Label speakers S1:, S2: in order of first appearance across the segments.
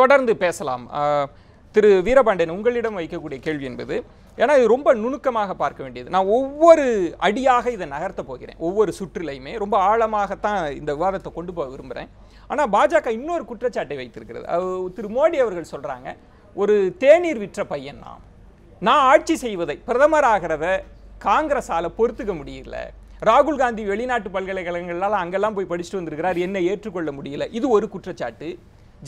S1: தொடர்ந்து பேசலாம். திரு வீரபாண்டியன், உங்களிடம் வைக்கக்கூடிய கேள்வி என்பது, ஏன்னா இது ரொம்ப நுணுக்கமாக பார்க்க வேண்டியது. நான் ஒவ்வொரு அடியாக இதை நகர்த்த போகிறேன். ஒவ்வொரு சுற்றிலையுமே ரொம்ப ஆழமாகத்தான் இந்த விவாதத்தை கொண்டு போக விரும்புகிறேன். ஆனால் பாஜக இன்னொரு குற்றச்சாட்டை வைத்திருக்கிறது. திரு மோடி அவர்கள் சொல்கிறாங்க, ஒரு தேநீர் விற்ற பையன் நான் ஆட்சி செய்வதை, பிரதமர் ஆகிறத காங்கிரஸால் பொறுத்துக்க முடியல. ராகுல் காந்தி வெளிநாட்டு பல்கலைக்கழகங்களால் அங்கெல்லாம் போய் படிச்சுட்டு வந்திருக்கிறார், என்னை ஏற்றுக்கொள்ள முடியல. இது ஒரு குற்றச்சாட்டு.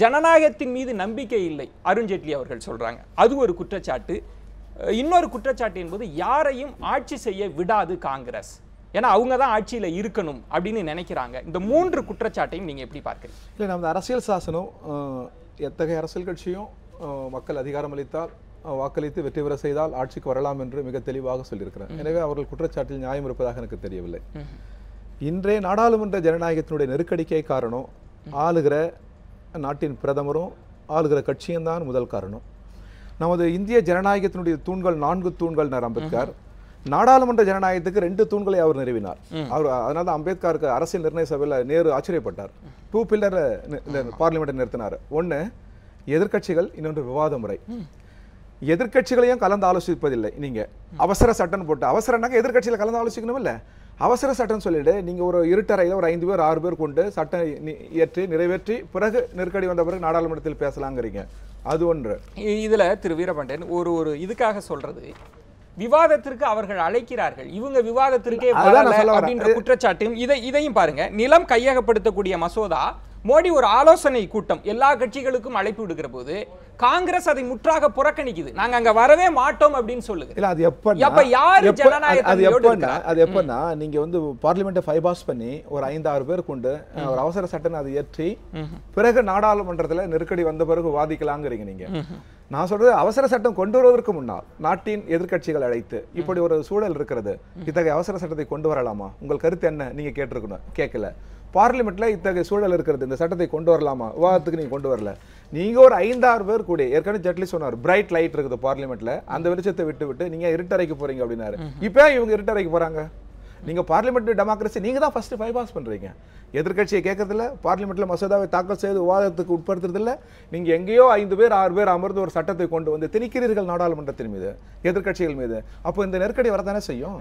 S1: ஜனநாயகத்தின் மீது நம்பிக்கை இல்லை அருண்ஜேட்லி அவர்கள் சொல்றாங்க, அது ஒரு குற்றச்சாட்டு. இன்னொரு குற்றச்சாட்டு என்பது யாரையும் ஆட்சி செய்ய விடாது காங்கிரஸ், ஏன்னா அவங்க தான் ஆட்சியில் இருக்கணும் அப்படின்னு நினைக்கிறாங்க. இந்த மூன்று குற்றச்சாட்டையும் நீங்க எப்படி பார்க்குறீங்க?
S2: இல்லை, நம்ம அரசியல் சாசனம் எத்தகைய அரசியல் கட்சியும் மக்கள் அதிகாரம் அளித்தால், வாக்களித்து வெற்றி பெற செய்தால் ஆட்சிக்கு வரலாம் என்று மிக தெளிவாக சொல்லியிருக்கிறார். எனவே அவர்கள் குற்றச்சாட்டில் நியாயம் இருப்பதாக எனக்கு தெரியவில்லை. இன்றைய நாடாளுமன்ற ஜனநாயகத்தினுடைய நெருக்கடிக்கே காரணம் ஆளுகிற நாட்டின் பிரதமரும் ஆளுகிற கட்சியும் தான் முதல் காரணம். நமது இந்திய ஜனநாயகத்தினுடைய தூண்கள் 4 தூண்கள் அம்பேத்கர். நாடாளுமன்ற ஜனநாயகத்துக்கு 2 தூண்களை அவர் நிறுவினார். அவர் அதனால தான் அம்பேத்கருக்கு அரசியல் நிர்ணய சபையில் நேரு ஆச்சரியப்பட்டார். 2 பில்லர் பார்லிமெண்ட்டை நிறுத்தினார். ஒன்று எதிர்கட்சிகள், இன்னொன்று விவாத முறை. எதிர்கட்சிகளையும் கலந்து ஆலோசிப்பதில்லை. நீங்க அவசர சட்டம் போட்டு, அவசரம்னாக்க எதிர்கட்சியில் கலந்து ஆலோசிக்கணும் இல்லை, அவசர சட்டம் சொல்லிட்டு நீங்க ஒரு இருட்டறையில் ஒரு 5 பேர் 6 பேர் கொண்டு சட்டம் இயற்றி நிறைவேற்றி பிறகு நெருக்கடி வந்த பிறகு நாடாளுமன்றத்தில் பேசலாங்கிறீங்க. அது ஒன்று.
S1: இதுல திரு வீரபாண்டியன் ஒரு இதுக்காக சொல்றது, விவாதத்திற்கு அவர்கள் அழைக்கிறார்கள், இவங்க விவாதத்திற்கே அப்படின்ற குற்றச்சாட்டும் இதையும் பாருங்க. நிலம் கையகப்படுத்தக்கூடிய மசோதா, மோடி ஒரு ஆலோசனை கூட்டம் எல்லா கட்சிகளுக்கும் அழைப்பு விடுக்கிற போது காங்கிரஸ் அதை முற்றாக புறக்கணிக்குது. நாங்க அங்க வரவே மாட்டோம் அப்படின்னு சொல்லுது.
S2: இல்ல, அது எப்ப யாரு அது எப்பன்னா நீங்க வந்து பார்லிமெண்ட்டை ஃபைபாஸ் பண்ணி ஒரு 5-6 பேர் கொண்டு ஒரு அவசர சட்டம் அதை ஏற்றி பிறகு நாடாளுமன்றத்தில் நெருக்கடி வந்த பிறகு வாதிக்கலாங்கிறீங்க நீங்க. நான் சொல்றது, அவசர சட்டம் கொண்டு வருவதற்கு முன்னால் நாட்டின் எதிர்கட்சிகள் அழைத்து இப்படி ஒரு சூழல் இருக்கிறது, இத்தகைய அவசர சட்டத்தை கொண்டு வரலாமா, உங்கள் கருத்து என்ன, நீங்க கேட்டிருக்கணும். கேட்கல. பார்லிமெண்ட்ல இத்தகைய சூழல் இருக்கிறது, இந்த சட்டத்தை கொண்டு வரலாமா, விவாதத்துக்கு நீங்க கொண்டு வரல. நீங்க ஒரு 5-6 பேர் கூட, ஏற்கனவே ஜெட்லி சொன்னார், பிரைட் லைட் இருக்குது பார்லிமெண்ட்ல, அந்த வெளிச்சத்தை விட்டு நீங்க இருட்டறைக்கு போறீங்க அப்படின்னாரு. இப்ப இவங்க இருட்டறைக்கு போறாங்க. நீங்க பார்லிமெண்ட் டெமோக்ரஸி நீங்க தான் ஃபர்ஸ்ட் பைபாஸ் பண்றீங்க. எதிர்கட்சியை கேட்கறதில்ல, பார்லிமெண்ட்ல மசோதாவை தாக்கல் செய்து விவாதத்துக்கு உட்படுத்துறதில்ல. நீங்க எங்கேயோ 5 பேர் 6 பேர் அமர்ந்து ஒரு சட்டத்தை கொண்டு வந்து திணிக்கிறீர்கள் நாடாளுமன்றத்தின் மீது, எதிர்கட்சிகள் மீது. அப்போ இந்த நெருக்கடி வரதானே செய்யும்.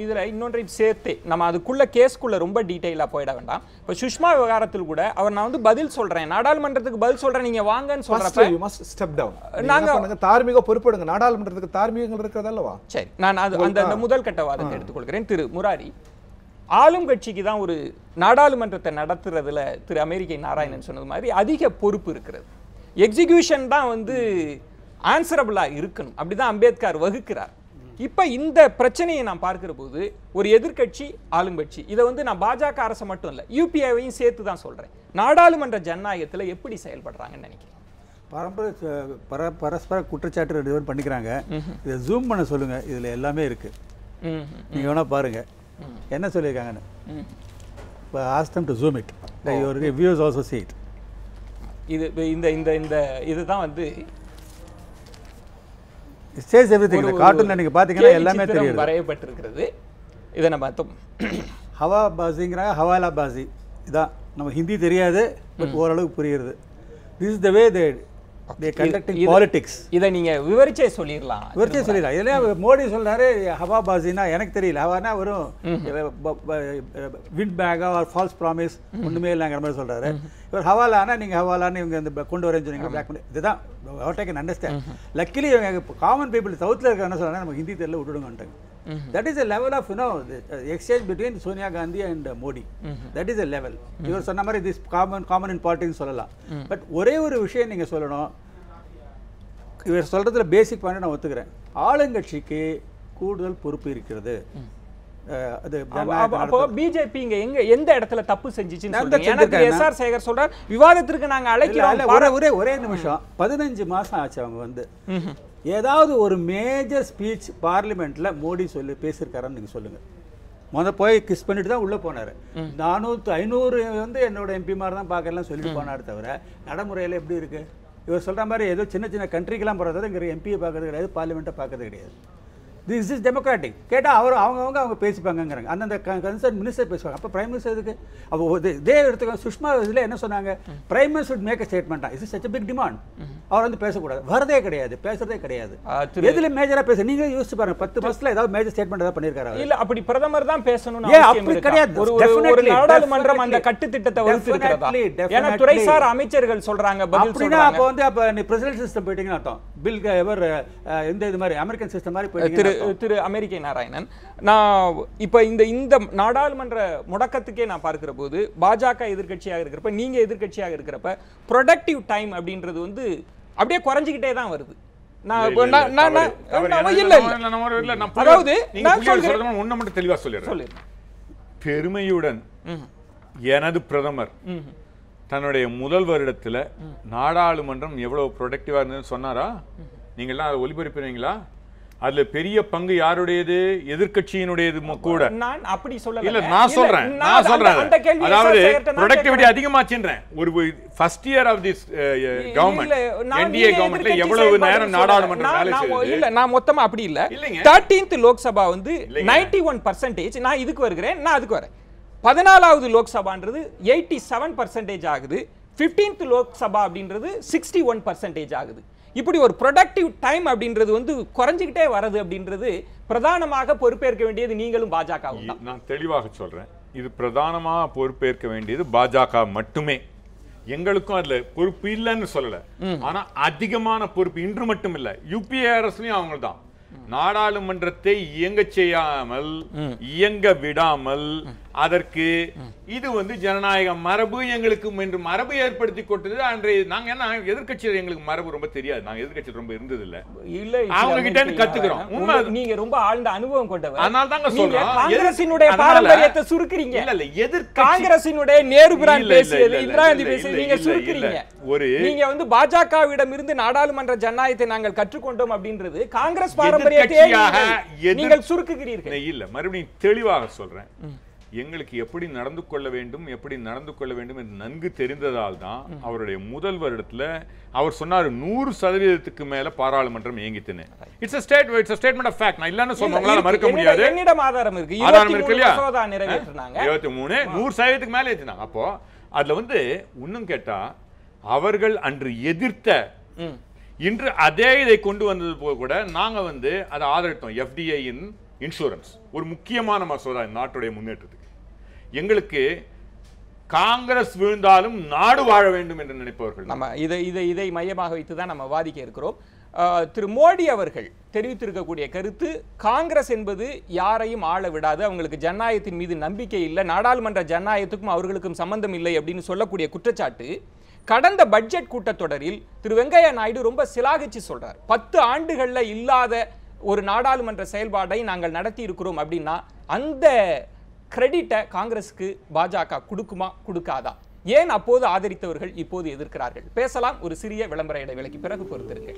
S1: இதுல இன்னொன்றையும் சேர்த்து நம்ம அதுக்குள்ள கேஸ்குள்ள ரொம்ப டீடைலா போயிட வேண்டாம். இப்போ சுஷ்மா விவகாரத்தில் கூட அவர் நான் வந்து பதில் சொல்றேன், நாடாளுமன்றத்துக்கு பதில் சொல்றேன், நீங்க வாங்கன்னு சொல்றப்ப
S2: you must step down. நாங்க தார்மீக பொறுப்படுங்க, நாடாளுமன்றத்துக்கு தார்மீகங்கள் இருக்கிறதல்லவா.
S1: சரி, நான் அந்த முதல் கட்ட வாதத்தை எடுத்துக்கொள்கிறேன். திரு முராரி, ஆளும் கட்சிக்கு தான் ஒரு நாடாளுமன்றத்தை நடத்துறதுல திரு அமெரிக்கை நாராயணன் சொன்னது மாதிரி அதிக பொறுப்பு இருக்கிறது. எக்ஸிகியூஷன் தான் வந்து ஆன்சரபிளா இருக்கணும், அப்படிதான் அம்பேத்கர் வகுக்கிறார். இப்ப இந்த பிரச்சனையை நான் பார்க்கிற போது ஒரு எதிர்கட்சி ஆளுங்கட்சி, இதை வந்து நான் பாஜக அரசு மட்டும் இல்லை யூபிஐவையும் சேர்த்து தான் சொல்றேன், நாடாளுமன்ற ஜனநாயகத்துல எப்படி செயல்படுறாங்கன்னு நினைக்கிறேன்.
S3: பரஸ்பர குற்றச்சாட்டு 2 பேரும் பண்ணிக்கிறாங்க. இதை ஜூம் பண்ண சொல்லுங்க, இதுல எல்லாமே இருக்கு, நீங்க வேணா பாருங்க என்ன சொல்லியிருக்காங்கன்னு. இப்போ ask them to zoom it. Your viewers also see it.
S1: இது இந்த இதுதான் வந்து
S3: it says everything. இந்த கார்ட்டூன்ல நீங்க பாத்தீங்கன்னா எல்லாமே தெரியும்,
S1: வரையப்பட்டிருக்கிறது. இதை நம்ம
S3: ஹவா பாசிங்கிறாங்க, ஹவாலா பாசி. இதான் நம்ம ஹிந்தி தெரியாது, பட் ஓரளவுக்கு புரியுது. This is the way they conducting politics.
S1: இதை நீங்க விவரிச்சே சொல்லிடலாம்.
S3: இதுல மோடி சொல்றாரு ஹவா பாசினா, எனக்கு தெரியல. ஹவானா வெறும் விண்ட் பேக்கா ஆர் ஃபால்ஸ் ப்ராமிஸ், ஒண்ணுமே இல்லைங்கிற மாதிரி சொல்றாரு. இவர் ஹவாலானா நீங்க ஹவாலான்னு இவங்க இந்த கொண்டு வரேன்னு சொன்னீங்க, பிளாக் பண்ணி. இதுதான் what I can understand. Luckily இவங்க காமன் பீப்புள் சவுத்தில் இருக்கிற என்ன சொல்றாங்க, நமக்கு ஹிந்தி தெரியல விட்டுடுங்கன்ட்டாங்க. That is a level of exchange between Sonia Gandhi and Modi. That is a level. இவர் சொன்ன மாதிரி this common in politics சொல்லலாம். பட் ஒரே ஒரு விஷயம் நீங்க சொல்லணும், இவர் சொல்றதுல பேசிக் பாயிண்ட் நான் ஒத்துக்கிறேன். ஆளுங்கட்சிக்கு கூடுதல் பொறுப்பு இருக்கிறது.
S1: பிஜேபி எந்த இடத்துல தப்பு செஞ்சுச்சு? எஸ்ஆர் சேகர் சொல்றார், விவாதத்திற்கு நாங்க அழைக்கிறோம்.
S3: ஒரே நிமிஷம், 15 மாசம் ஆச்சு அவங்க வந்து. ஏதாவது ஒரு மேஜர் ஸ்பீச் பார்லிமெண்ட்ல மோடி சொல்லி பேசியிருக்காருன்னு நீங்க சொல்லுங்க. போய் கிஸ் பண்ணிட்டு தான் உள்ள போனாரு. 400-500 வந்து என்னோட எம்பிமார் தான் பார்க்கலாம் சொல்லிட்டு போனாரு தவிர நடைமுறையில எப்படி இருக்கு? இவர் சொல்ற மாதிரி ஏதோ சின்ன சின்ன கண்ட்ரிக்கெல்லாம் போறது, இங்க எம்பியை பார்க்கறது கிடையாது, பார்லிமெண்ட்டை பார்க்கறது கிடையாது. திஸ் இஸ் டெமோக்ராட்டிக் கேட்டால் அவங்க பேசிப்பாங்கங்கிறாங்க. அந்தந்த கன்சர்ன் மினிஸ்டர் பேசுவாங்க. அப்போ பிரைம் மினிஸ்டர் இதுக்கு அப்போ இதே எடுத்துக்க சுஷ்மா இதில் என்ன சொன்னாங்க, prime minister would make a ஸ்டேட்மெண்ட்டா, is such a big demand. அவர் வந்து பேசக்கூடாது, வரதே கிடையாது, பேசுறதே கிடையாது. எதுல மேஜரா பேச நீங்களே யோசிச்சு பாருங்க, 10 மாசத்துல ஏதாவது மேஜர் ஸ்டேட்மெண்ட் ஏதாவது பண்ணிருக்காரு?
S1: இல்ல அப்படி பிரதமர் தான் பேசணும்னு
S3: அப்படி கிடையாது.
S1: ஒரு நாடாளுமன்றம் அந்த கட்டுத்திட்டத்தை வகுத்திருக்கிறதா? ஏன்னா துறைசார் அமைச்சர்கள் சொல்றாங்க, பதில் சொல்றாங்க.
S3: அப்ப வந்து அப்ப நீ பிரசிடென்ட் சிஸ்டம் போயிட்டீங்கன்னு அர்த்தம். பில் எவர் எந்த இது மாதிரி அமெரிக்கன் சிஸ்டம் மாதிரி போயிட்டீங்க.
S1: திரு அமெரிக்க நாராயணன், நான் இப்ப இந்த நாடாளுமன்ற முடக்கத்துக்கே நான் பார்க்கிற போது பாஜக எதிர்க்கட்சியாக இருக்கிறப்ப, நீங்க எதிர்க்கட்சியாக இருக்கிறப்ப ப்ரொடக்டிவ் டைம் அப்படின்றது வந்து அப்படியே குறைஞ்சிக்கிட்டே தான் வருது.
S4: பெருமையுடன் எனது பிரதமர் தன்னுடைய முதல் வருடத்துல நாடாளுமன்றம் எவ்வளவு ப்ரொடக்டிவா இருந்ததுன்னு சொன்னாரா? நீங்க எல்லாம் அதை ஒளிபரப்பினீங்களா? அதுல பெரிய பங்கு யாருடையது? எதிர்க்கட்சியினுடையது கூட.
S1: நான் அப்படி சொல்லல.
S4: இல்ல நான் சொல்றேன் அதாவது ப்ரொடக்டிவிட்டி அதிகமாச்சுன்றேன். ஒரு first year of this government, NDA கவர்மெண்ட்ல எவ்வளவு நேரம் நாடாளுமன்றம் வேலை செய்யுது?
S1: இல்ல நான் மொத்தமா அப்படி இல்ல. 13th லோக்சபா வந்து 91%. நான் இதுக்கு வருகிறேன், நான் அதுக்கு வரேன். 14வது லோக்சபான்றது 87% ஆகுது. 15th லோக்சபா அப்படின்றது 61% ஆகுது. இப்படி ஒரு ப்ரொடக்டிவ் டைம் அப்படின்றது வந்து குறைஞ்சிக்கிட்டே வரது அப்படின்றது பிரதானமாக பொறுப்பேற்க வேண்டியது நீங்களும் பாஜகவும் தான்.
S4: நான் தெளிவாக சொல்றேன், இது பிரதானமாக பொறுப்பேற்க வேண்டியது பாஜக மட்டுமே. எங்களுக்கும் அதுல பொறுப்பு இல்லைன்னு சொல்லல, ஆனா அதிகமான பொறுப்பு இன்று மட்டும் இல்ல, யுபிஏ அரசுலயும் அவங்க தான். நாடாளுமன்றத்தை இயங்க செய்யாமல், இயங்க விடாமல், அதற்கு இது வந்து ஜனநாயக மரபு எங்களுக்கு என்று மரபு ஏற்படுத்தி கொடுத்தது. அன்றைய நாங்க என்ன எதிர்க்கட்சியில் எங்களுக்கு மரபு ரொம்ப தெரியாது, நாங்க எதிர்க்கட்சி ரொம்ப இருந்தது இல்ல, அவங்க கிட்ட இருந்து கத்துக்கிறோம். உண்மை,
S1: நீங்க ரொம்ப ஆழ்ந்த அனுபவம் கொண்டவர்.
S4: அதனால தாங்க சொல்றோம்,
S1: காங்கிரசினுடைய பாரம்பரியத்தை சுருக்குறீங்க.
S4: இல்ல இல்ல எதிர்க்கட்சி
S1: காங்கிரசினுடைய நேரு பிரான் பேசியது, இந்திரா காந்தி பேசியது நீங்க சுருக்குறீங்க. நீங்க வந்து பாஜகவிடம் இருந்து நாடாளுமன்ற ஜனநாயகத்தை நாங்கள் கற்றுக்கொண்டோம் அப்படின்றது காங்கிரஸ் பாரம்பரியத்தை நீங்கள் சுருக்குகிறீர்கள்.
S4: இல்ல, மறுபடியும் தெளிவாக சொல்றேன், எங்களுக்கு எப்படி நடந்து கொள்ள வேண்டும் என்று நன்கு தெரிந்ததால் தான் அவருடைய முதல் வருடத்துல அவர் சொன்னார் 100% மேல பாராளுமன்றம் இயங்கித்துன்னு. It's a statement of fact. நான் இல்லன்னு சொன்னவங்களால மறுக்க முடியாது.
S1: என்னிடம் ஆதாரம் இருக்கு.
S4: ஆதாரம் இருக்கு இல்லையா?
S1: 23
S4: 100% மேல ஏத்தினாங்க. அப்போ அதுல வந்து இன்னும் கேட்டா, அவர்கள் அன்று எதிர்த்த இன்று அதே இதை கொண்டு வந்தது போக கூட நாங்க வந்து அதை ஆதரித்தோம். எஃப்டிஐ இன் இன்சூரன்ஸ் ஒரு முக்கியமான மசோதா நாட்டுடைய முன்னேற்றத்துக்கு. எங்களுக்கு காங்கிரஸ் விழுந்தாலும் நாடு வாழ வேண்டும் என்று நினைப்பவர்கள்.
S1: நம்ம இதை மையமாக வைத்து தான் நம்ம வாதிக்க இருக்கிறோம். திரு மோடி அவர்கள் தெரிவித்திருக்கக்கூடிய கருத்து, காங்கிரஸ் என்பது யாரையும் ஆள விடாது, அவங்களுக்கு ஜனநாயகத்தின் மீது நம்பிக்கை இல்லை, நாடாளுமன்ற ஜனநாயகத்துக்கும் அவர்களுக்கும் சம்பந்தம் இல்லை அப்படின்னு சொல்லக்கூடிய குற்றச்சாட்டு கடந்த பட்ஜெட் கூட்டத்தொடரில் திரு வெங்கையா நாயுடு ரொம்ப சிலாகிச்சு சொல்றார். 10 ஆண்டுகள்ல இல்லாத ஒரு நாடாளுமன்ற செயல்பாடை நாங்கள் நடத்தி இருக்கிறோம் அப்படின்னா அந்த கிரெடிட்டை காங்கிரஸுக்கு பாஜக கொடுக்குமா கொடுக்காதா? ஏன் அப்போது ஆதரித்தவர்கள் இப்போது எதிர்க்கிறார்கள்? பேசலாம். ஒரு சிறிய விளம்பர இடைவேளைக்கு பிறகு பொறுத்திருங்கள்.